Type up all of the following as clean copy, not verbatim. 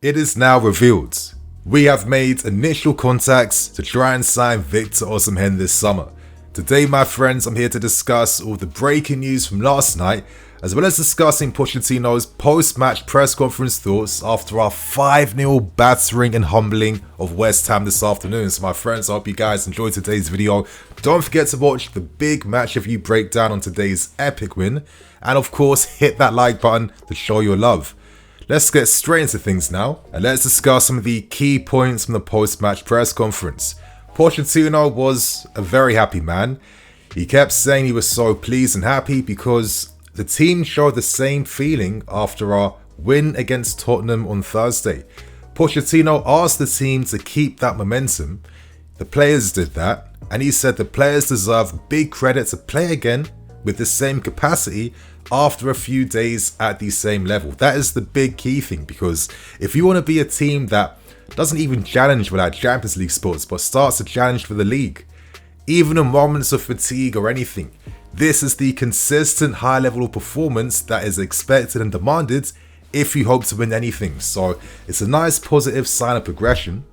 It is now revealed. We have made initial contacts to try and sign Victor Osimhen this summer. Today, my friends, I'm here to discuss all the breaking news from last night, as well as discussing Pochettino's post-match press conference thoughts after our 5-0 battering and humbling of West Ham this afternoon. So my friends, I hope you guys enjoyed today's video. Don't forget to watch the big match review breakdown on today's epic win. And of course, hit that like button to show your love. Let's get straight into things now, and let's discuss some of the key points from the post-match press conference. Pochettino was a very happy man. He kept saying he was so pleased and happy because the team showed the same feeling after our win against Tottenham on Thursday. Pochettino asked the team to keep that momentum. The players did that, and he said the players deserve big credit to play again with the same capacity after a few days at the same level. That is the big key thing, because if you want to be a team that doesn't even challenge for that Champions League spots but starts to challenge for the league, even in moments of fatigue or anything, this is the consistent high level of performance that is expected and demanded if you hope to win anything. So it's a nice positive sign of progression.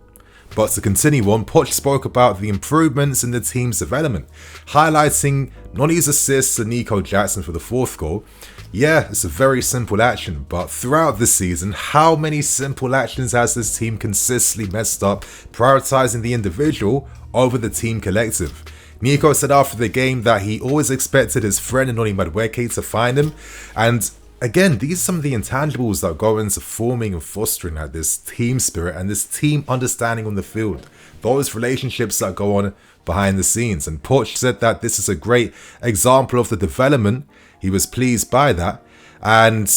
But to continue on, Poch spoke about the improvements in the team's development, highlighting Noni's assists to Nico Jackson for the 4th goal. Yeah, it's a very simple action, but throughout this season, how many simple actions has this team consistently messed up, prioritizing the individual over the team collective? Nico said after the game that he always expected his friend Noni Madueke to find him, and again, these are some of the intangibles that go into forming and fostering this team spirit and this team understanding on the field. Those relationships that go on behind the scenes. And Poch said that this is a great example of the development. He was pleased by that. And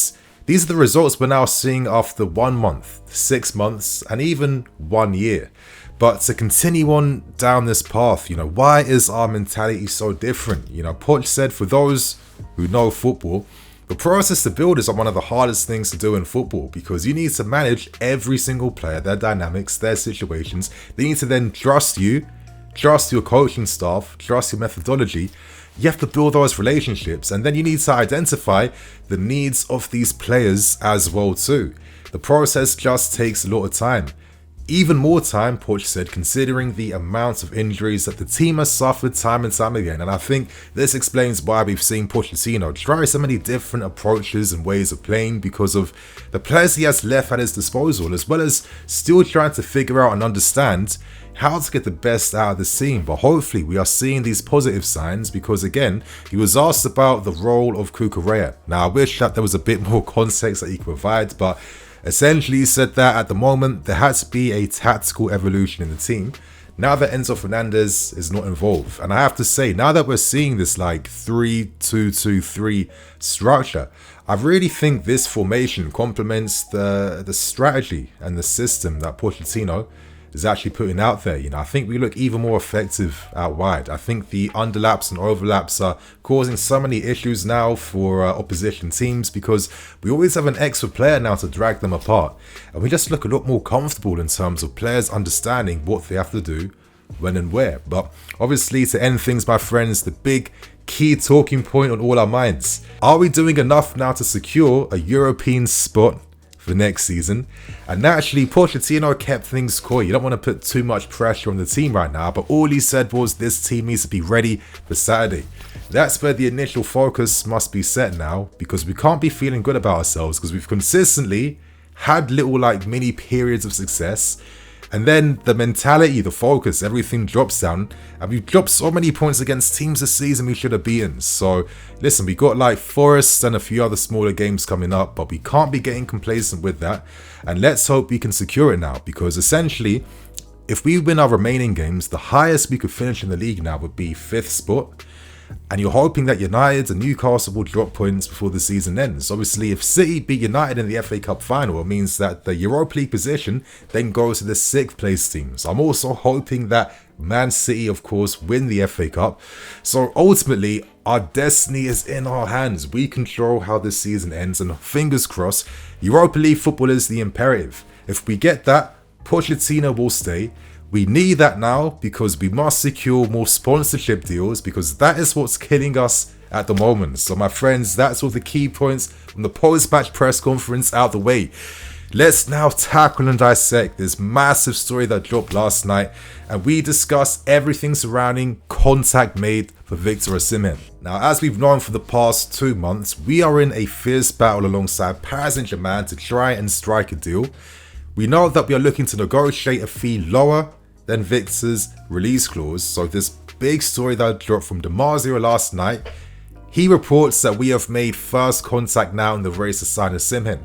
these are the results we're now seeing after 1 month, 6 months, and even 1 year. But to continue on down this path, why is our mentality so different? Poch said for those who know football, the process to build is one of the hardest things to do in football, because you need to manage every single player, their dynamics, their situations. They need to then trust you, trust your coaching staff, trust your methodology. You have to build those relationships, and then you need to identify the needs of these players as well too. The process just takes a lot of time. Even more time, Poch said, considering the amount of injuries that the team has suffered time and time again. And I think this explains why we've seen Pochettino try so many different approaches and ways of playing, because of the players he has left at his disposal, as well as still trying to figure out and understand how to get the best out of the team. But hopefully we are seeing these positive signs, because again, he was asked about the role of Cucurella. Now, I wish that there was a bit more context that he could provide, but essentially, he said that at the moment there had to be a tactical evolution in the team now that Enzo Fernandez is not involved. And I have to say, now that we're seeing this 3-2-2-3 structure, I really think this formation complements the strategy and the system that Pochettino is actually putting out there. I think we look even more effective out wide. I think the underlaps and overlaps are causing so many issues now for opposition teams, because we always have an extra player now to drag them apart, and we just look a lot more comfortable in terms of players understanding what they have to do, when and where. But obviously, to end things, my friends, the big key talking point on all our minds: are we doing enough now to secure a European spot for next season? And naturally, Pochettino kept things coy. You don't want to put too much pressure on the team right now, but all he said was this team needs to be ready for Saturday. That's where the initial focus must be set now, because we can't be feeling good about ourselves, because we've consistently had little mini periods of success, and then the mentality, the focus, everything drops down, and we've dropped so many points against teams this season we should have beaten. So listen, we got Forest and a few other smaller games coming up, but we can't be getting complacent with that, and let's hope we can secure it now, because essentially, if we win our remaining games, the highest we could finish in the league now would be 5th spot. And you're hoping that United and Newcastle will drop points before the season ends. Obviously, if City beat United in the FA Cup final, it means that the Europa League position then goes to the 6th place team. So I'm also hoping that Man City, of course, win the FA Cup. So ultimately, our destiny is in our hands. We control how this season ends, and fingers crossed, Europa League football is the imperative. If we get that, Pochettino will stay. We need that now, because we must secure more sponsorship deals, because that is what's killing us at the moment. So my friends, that's all the key points from the post-match press conference out the way. Let's now tackle and dissect this massive story that dropped last night, and we discuss everything surrounding contact made for Victor Osimhen. Now, as we've known for the past 2 months, we are in a fierce battle alongside Paris Saint-Germain to try and strike a deal. We know that we are looking to negotiate a fee lower than Victor's release clause, so this big story that dropped from Damasio last night, he reports that we have made first contact now in the race to sign Osimhen.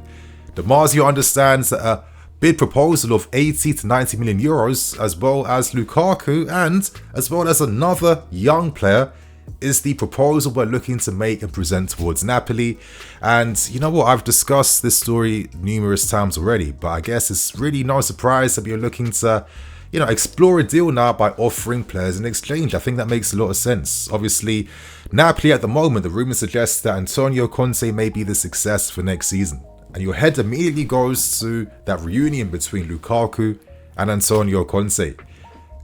Damasio understands that a bid proposal of 80 to 90 million euros, as well as Lukaku and as well as another young player, is the proposal we're looking to make and present towards Napoli. And you know what, I've discussed this story numerous times already, but I guess it's really no surprise that we're looking to, explore a deal now by offering players in exchange. I think that makes a lot of sense. Obviously, Napoli at the moment, the rumour suggests that Antonio Conte may be the success for next season. And your head immediately goes to that reunion between Lukaku and Antonio Conte.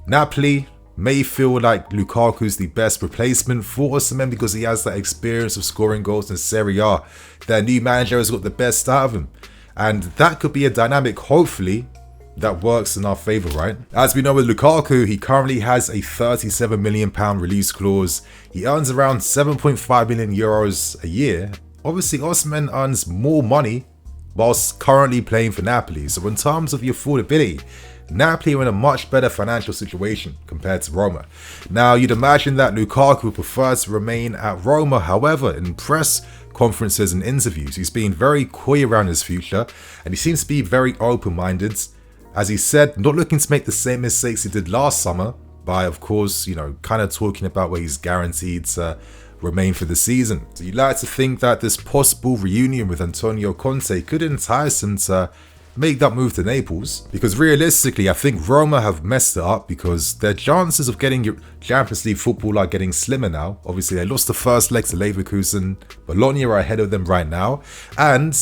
Napoli may feel like Lukaku's the best replacement for Osimhen because he has that experience of scoring goals in Serie A. Their new manager has got the best out of him. And that could be a dynamic, hopefully, that works in our favour, right? As we know with Lukaku, he currently has a £37 million release clause. He earns around 7.5 million euros a year. Obviously, Osimhen earns more money whilst currently playing for Napoli. So in terms of the affordability, Napoli are in a much better financial situation compared to Roma. Now, you'd imagine that Lukaku prefers to remain at Roma. However, in press conferences and interviews, he's been very coy around his future, and he seems to be very open-minded. As he said, not looking to make the same mistakes he did last summer by, of course, kind of talking about where he's guaranteed to remain for the season. So you'd like to think that this possible reunion with Antonio Conte could entice him to make that move to Naples, because realistically I think Roma have messed it up because their chances of getting Champions League football are getting slimmer now. Obviously they lost the first leg to Leverkusen, Bologna are ahead of them right now, and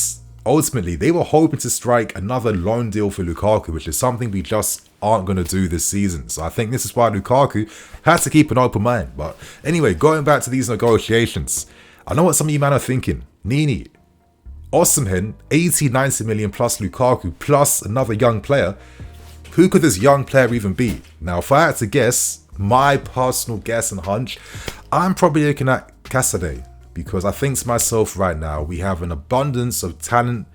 ultimately they were hoping to strike another loan deal for Lukaku, which is something we just aren't going to do this season. So I think this is why Lukaku had to keep an open mind. But anyway, going back to these negotiations, I know what some of you man are thinking. Nini, Osimhen, 80, 90 million plus Lukaku plus another young player. Who could this young player even be? Now, if I had to guess, my personal guess and hunch, I'm probably looking at Casadei, because I think to myself right now, we have an abundance of talent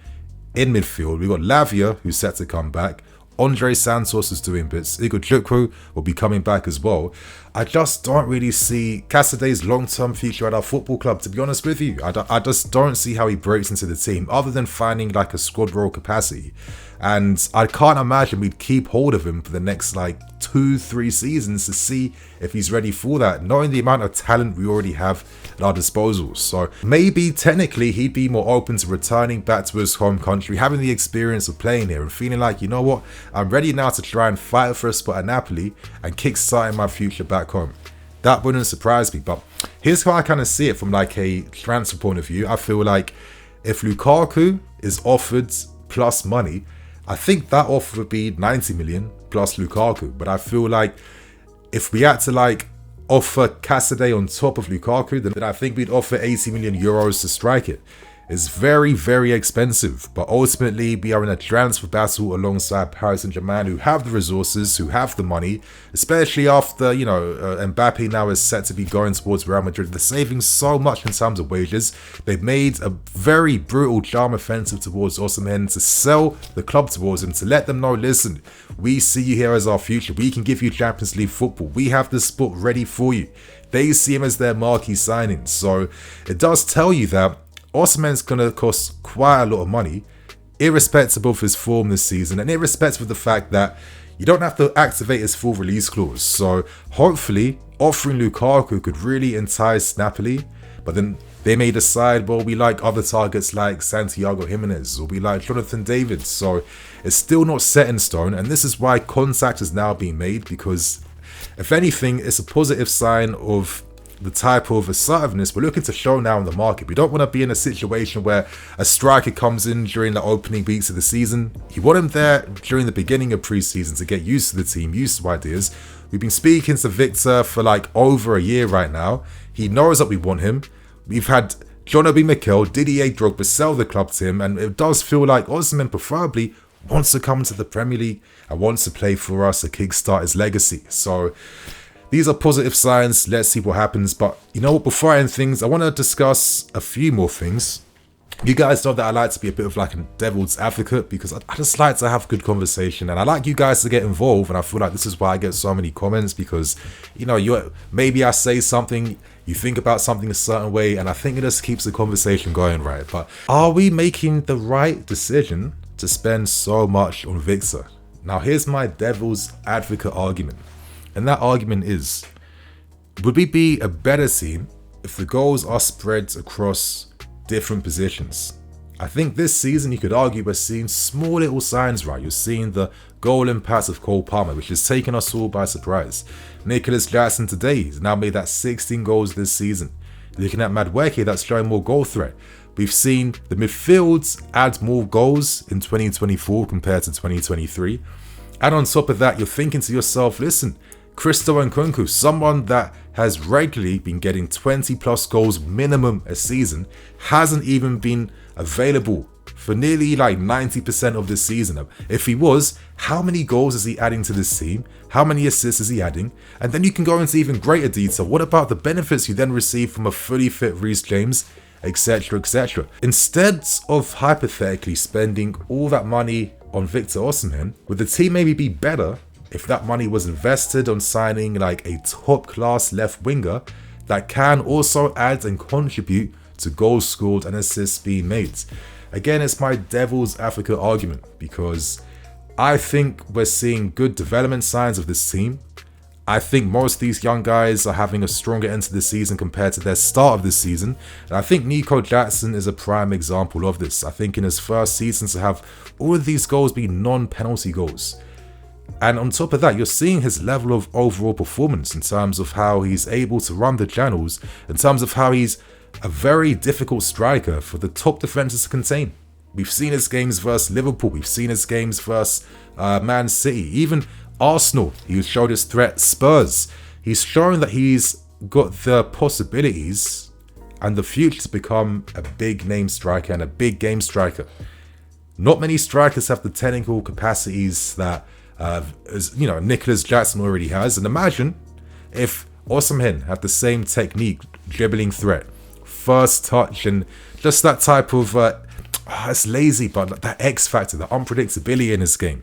in midfield. We've got Lavia, who's set to come back. Andre Santos is doing bits. Igor Chukwu will be coming back as well. I just don't really see Casadei's long-term future at our football club, to be honest with you. I just don't see how he breaks into the team other than finding like a squad role capacity. And I can't imagine we'd keep hold of him for the next 2-3 seasons to see if he's ready for that, knowing the amount of talent we already have at our disposal. So maybe technically he'd be more open to returning back to his home country, having the experience of playing here and feeling like, you know what, I'm ready now to try and fight for a spot at Napoli and kick-starting my future back home. That wouldn't surprise me, but here's how I kind of see it from a transfer point of view. I feel like if Lukaku is offered plus money, I think that offer would be 90 million plus Lukaku. But I feel like if we had to offer Casadei on top of Lukaku, then I think we'd offer 80 million euros to strike it. It's very, very expensive, but ultimately we are in a transfer battle alongside Paris Saint-Germain, who have the resources, who have the money, especially after, Mbappe now is set to be going towards Real Madrid. They're saving so much in terms of wages. They've made a very brutal charm offensive towards Osimhen to sell the club towards him, to let them know, listen, we see you here as our future. We can give you Champions League football. We have the spot ready for you. They see him as their marquee signing. So it does tell you that Osimhen's going to cost quite a lot of money, irrespective of his form this season, and irrespective of the fact that you don't have to activate his full release clause. So hopefully offering Lukaku could really entice Napoli, but then they may decide, well, we like other targets like Santiago Jimenez, or we like Jonathan David. So it's still not set in stone, and this is why contact is now being made, because if anything, it's a positive sign of the type of assertiveness we're looking to show now in the market. We don't want to be in a situation where a striker comes in during the opening weeks of the season. You want him there during the beginning of pre-season to get used to the team, used to ideas. We've been speaking to Victor for over a year right now. He knows that we want him. We've had John Obi Mikel, Didier Drogba sell the club to him, and it does feel like Osimhen preferably wants to come to the Premier League and wants to play for us to kickstart his legacy. So these are positive signs. Let's see what happens. But you know what, before I end things, I want to discuss a few more things. You guys know that I like to be a bit of like a devil's advocate, because I just like to have good conversation, and I like you guys to get involved. And I feel like this is why I get so many comments, because you know, maybe I say something, you think about something a certain way, and I think it just keeps the conversation going, right? But are we making the right decision to spend so much on Victor? Now here's my devil's advocate argument, and that argument is, would we be a better team if the goals are spread across different positions? I think this season you could argue we're seeing small little signs, right? You're seeing the goal impact of Cole Palmer, which has taken us all by surprise. Nicholas Jackson today has now made that 16 goals this season. Looking at Madueke, that's showing more goal threat. We've seen the midfields add more goals in 2024 compared to 2023. And on top of that, you're thinking to yourself, listen, Christo Nkunku, someone that has regularly been getting 20 plus goals minimum a season, hasn't even been available for nearly like 90% of this season. If he was, how many goals is he adding to this team? How many assists is he adding? And then you can go into even greater detail. What about the benefits you then receive from a fully fit Reece James, etc, etc. Instead of hypothetically spending all that money on Victor Osimhen, would the team maybe be better if that money was invested on signing like a top class left winger that can also add and contribute to goals scored and assists being made? Again, it's my devil's advocate argument, because I think we're seeing good development signs of this team. I think most of these young guys are having a stronger end to the season compared to their start of this season. And I think Nico Jackson is a prime example of this. I think in his first season to have all of these goals be non-penalty goals. And on top of that, you're seeing his level of overall performance in terms of how he's able to run the channels, in terms of how he's a very difficult striker for the top defenders to contain. We've seen his games versus Liverpool. We've seen his games versus Man City. Even Arsenal, he showed his threat. Spurs, he's shown that he's got the possibilities and the future to become a big name striker and a big game striker. Not many strikers have the technical capacities that Nicholas Jackson already has. And imagine if Osimhen had the same technique, dribbling threat, first touch, and just that type of it's lazy, but that X factor, the unpredictability in his game.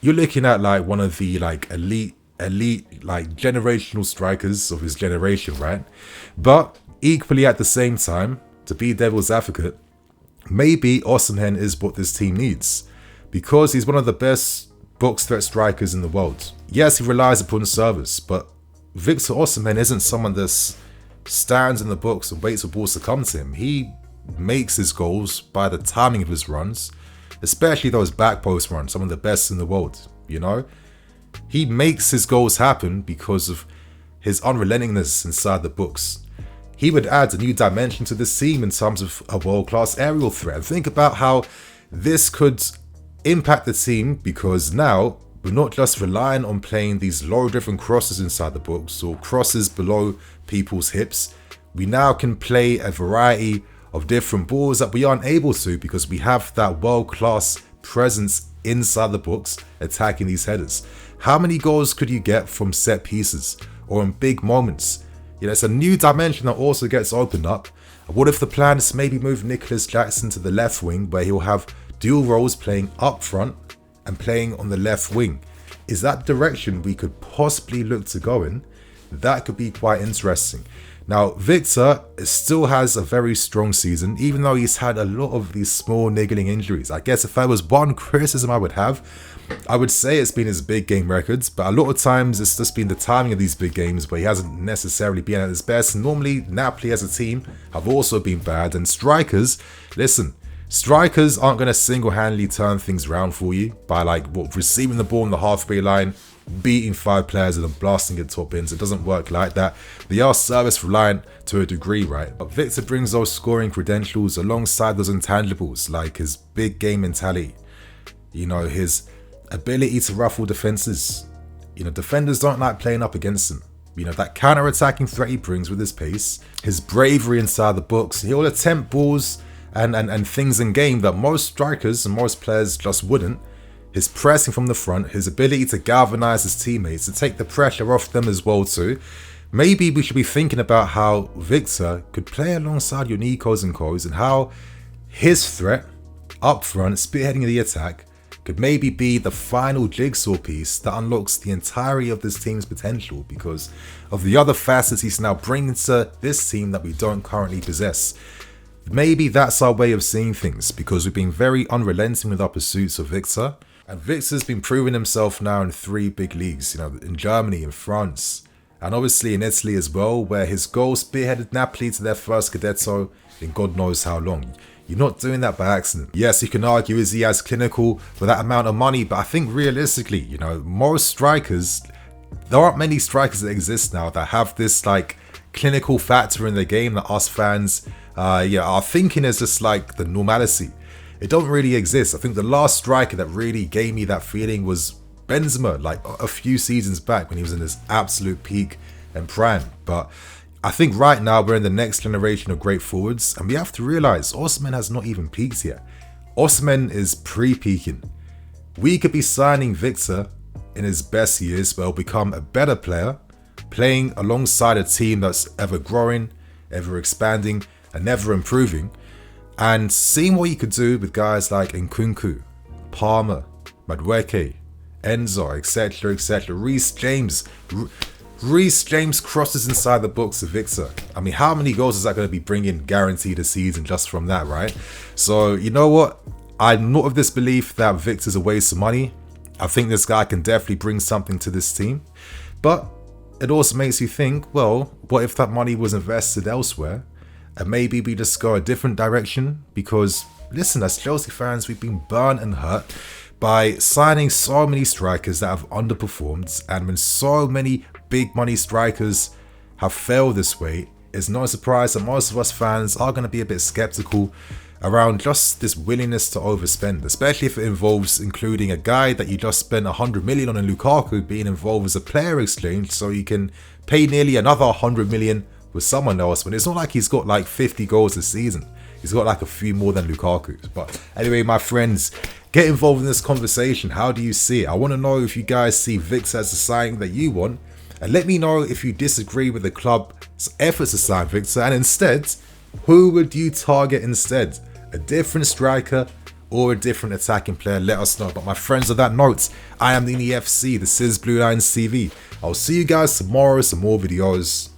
You're looking at like one of the like elite like generational strikers of his generation, right? But equally at the same time, to be devil's advocate, maybe Osimhen is what this team needs, because he's one of the best box threat strikers in the world. Yes, he relies upon service, but Victor Osimhen isn't someone that stands in the box and waits for balls to come to him. He makes his goals by the timing of his runs, especially those back post runs, some of the best in the world, you know? He makes his goals happen because of his unrelentingness inside the box. He would add a new dimension to this team in terms of a world-class aerial threat. And think about how this could impact the team, because now we're not just relying on playing these low-driven crosses inside the box or crosses below people's hips. We now can play a variety of different balls that we aren't able to, because we have that world-class presence inside the box attacking these headers. How many goals could you get from set pieces or in big moments? You know, it's a new dimension that also gets opened up. What if the plan is to maybe move Nicholas Jackson to the left wing, where he'll have dual roles, playing up front and playing on the left wing? Is that direction we could possibly look to go in? That could be quite interesting. Now, Victor still has a very strong season, even though he's had a lot of these small niggling injuries. I guess if there was one criticism I would say it's been his big game records, but a lot of times it's just been the timing of these big games where he hasn't necessarily been at his best. Normally, Napoli as a team have also been bad, and strikers, listen, strikers aren't going to single-handedly turn things around for you by receiving the ball on the halfway line, beating 5 players and then blasting it top ins. It doesn't work like that. They are service reliant to a degree, right? But Victor brings those scoring credentials alongside those intangibles, like his big game mentality, you know, his ability to ruffle defenses. You know, defenders don't like playing up against him. You know, that counter-attacking threat he brings with his pace, his bravery inside the box. He'll attempt balls and things in game that most strikers and most players just wouldn't. His pressing from the front, his ability to galvanize his teammates, to take the pressure off them as well too. Maybe we should be thinking about how Victor could play alongside your Nikos and Kos, and how his threat up front, spearheading the attack, could maybe be the final jigsaw piece that unlocks the entirety of this team's potential because of the other facets he's now bringing to this team that we don't currently possess. Maybe that's our way of seeing things, because we've been very unrelenting with our pursuits of Victor, and Victor's been proving himself now in 3 big leagues, you know, in Germany, in France, and obviously in Italy as well, where his goal spearheaded Napoli to their first Scudetto in God knows how long. You're not doing that by accident. Yes, you can argue, is he as clinical with that amount of money? But I think realistically, you know, most strikers, there aren't many strikers that exist now that have this like clinical factor in the game that us fans are thinking is just like the normality. It don't really exist. I think the last striker that really gave me that feeling was Benzema, like a few seasons back when he was in his absolute peak and prime. But I think right now we're in the next generation of great forwards, and we have to realize Osimhen has not even peaked yet. Osimhen is pre-peaking. We could be signing Victor in his best years, but he'll become a better player, playing alongside a team that's ever growing, ever expanding, and ever improving, and seeing what he could do with guys like Nkunku, Palmer, Madueke, Enzo, etc., etc. Reece James crosses inside the box of Victor. I mean, how many goals is that going to be bringing guaranteed a season just from that, right? So, you know what? I'm not of this belief that Victor's a waste of money. I think this guy can definitely bring something to this team. But it also makes you think, well, what if that money was invested elsewhere? And maybe we just go a different direction? Because, listen, as Chelsea fans, we've been burnt and hurt by signing so many strikers that have underperformed, and when so many big money strikers have failed this way, it's no surprise that most of us fans are going to be a bit skeptical around just this willingness to overspend, especially if it involves including a guy that you just spent 100 million on in Lukaku being involved as a player exchange, so you can pay nearly another 100 million with someone else, when it's not like he's got like 50 goals this season. He's got like a few more than Lukaku. But anyway, my friends, get involved in this conversation. How do you see it? I want to know if you guys see Victor as the signing that you want. And let me know if you disagree with the club's efforts to sign Victor. And instead, who would you target instead? A different striker or a different attacking player? Let us know. But my friends, on that note, I am the FC. This is BlueLionsTV. I'll see you guys tomorrow with some more videos.